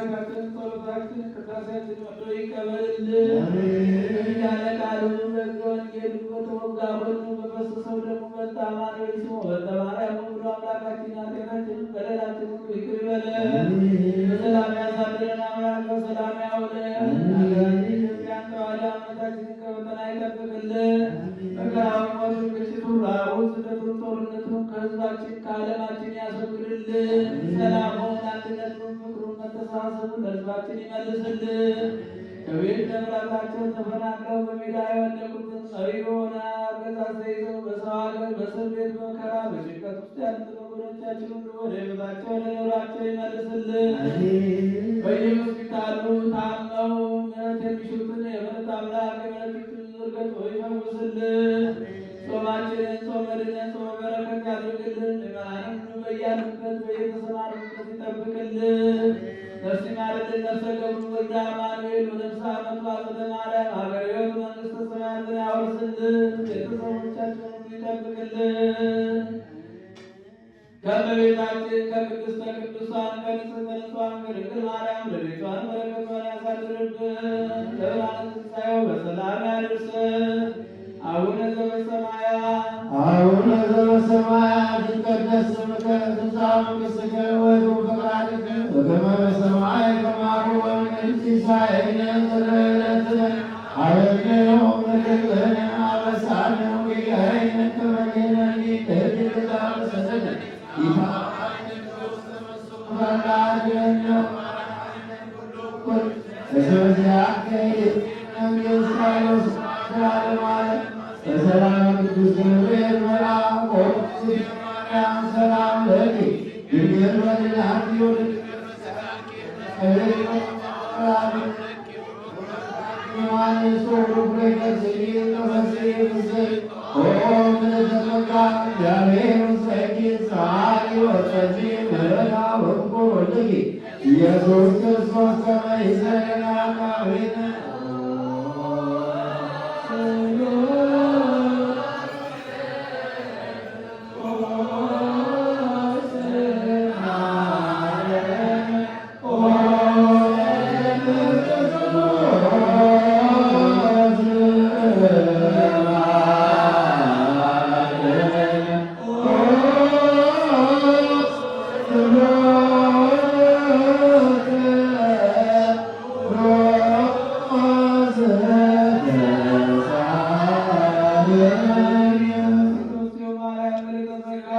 ቡራካችንን ጸሎታችንን ቅዳሴያችንን ወዶ ይቀበልልን። እያለ ቃሉ በሕገ ወንጌሉ በተወጋ ጎኑ በፈሰሰው ደሙ በእንተ አማኑኤል ስሙ በእንተ ማርያም ብሎ አምላካችን ኃጢአታችንን በደላችንን ይቅር ይበለን። በሰላም ያሳድረን አምላክ በሰላም ያውለን። ሀገራችን ኢትዮጵያን ተዋሕዶ አመታችንን ከፈተና ይጠብቅልን። መከራውን፣ ሞቱን፣ ግጭቱን፣ ረሃቡን፣ ስደቱን፣ ጦርነቱን ከሕዝባችን ከዓለማችን ያስወግድልን። ሰላሙን፣ አንድነቱን፣ ፍቅሩን፣ መተሳሰቡን ለሕዝባችን ይመልስልን። ከቤት ንብረታቸው ተፈናቅለው በሜዳ የወደቁትን መሪ በሆነ አገዛዝ ተይዘው በሰው ሀገር በእስር ቤት በመከራ በጭንቀት ውስጥ ያሉትን ወገኖቻችን ሁሉ ወደ ሕይወታቸው ወደ ኑሯቸው ይመልስልን። በየሆስፒታሉ ታመው ምሕረት የሚሹትን የምሕረት አምላክ የምሕረቱን ዝርገት ይፈውስልን። ጾማችንን ጾመ ድነት ጾመ በረከት ያድርግልን። ምዕመናንን ሁሉ በያሉበት በየተሰማሩበት ይጠብቅልን። ነፍስ ይማርልን። ነፍሰ ገብሩ ወልደ አማኑኤል ወነፍሰ አመቱ አጸደ ማርያም ሀገረ ሕይወት መንግሥተ ሰማያትን ያወርስልን። ቤተሰቦቻችንን ሁሉ ይጠብቅልን። ከእመቤታችን ከቅድስተ ቅዱሳን ከንጽሕተ ንጹሐን ከድንግል ማርያም ረድኤቷን በረከቷን ያሳድርብን። ለብርሃነ ትንሣኤው በሰላም ያድርሰን። አቡነ ዘበሰማያት አቡነ ዘበሰማያት ይትቀደስ ስምከ ትምጻእ መንግሥትከ ወይኩን ፈቃድከ በከመ በሰማይ ከማሁ በምድር ሲሳየነ ዘለለዕለትነ ሀበነ ዮም ወኅድግ አበሳነ ወጌጋየነ ከመ ንሕነኒ ንኅድግ ለአበሳነ በሰላም ቅዱስ ገብርኤል መልአክ ማርያም ሰላም ለኪ ድንግል ወለድኪ ዮሐንስ ፍሬ ከርሥኪ ተፈሥሒ ፍሥሕት ምልዕተ እግዚአብሔር ምስሌኪ ጸአሊ ወጸልሒ ምሕረታ ወፍቁር ወልድኪ ኢየሱስ ክርስቶስ ከመ ይሠረይ ኃጣውኢነ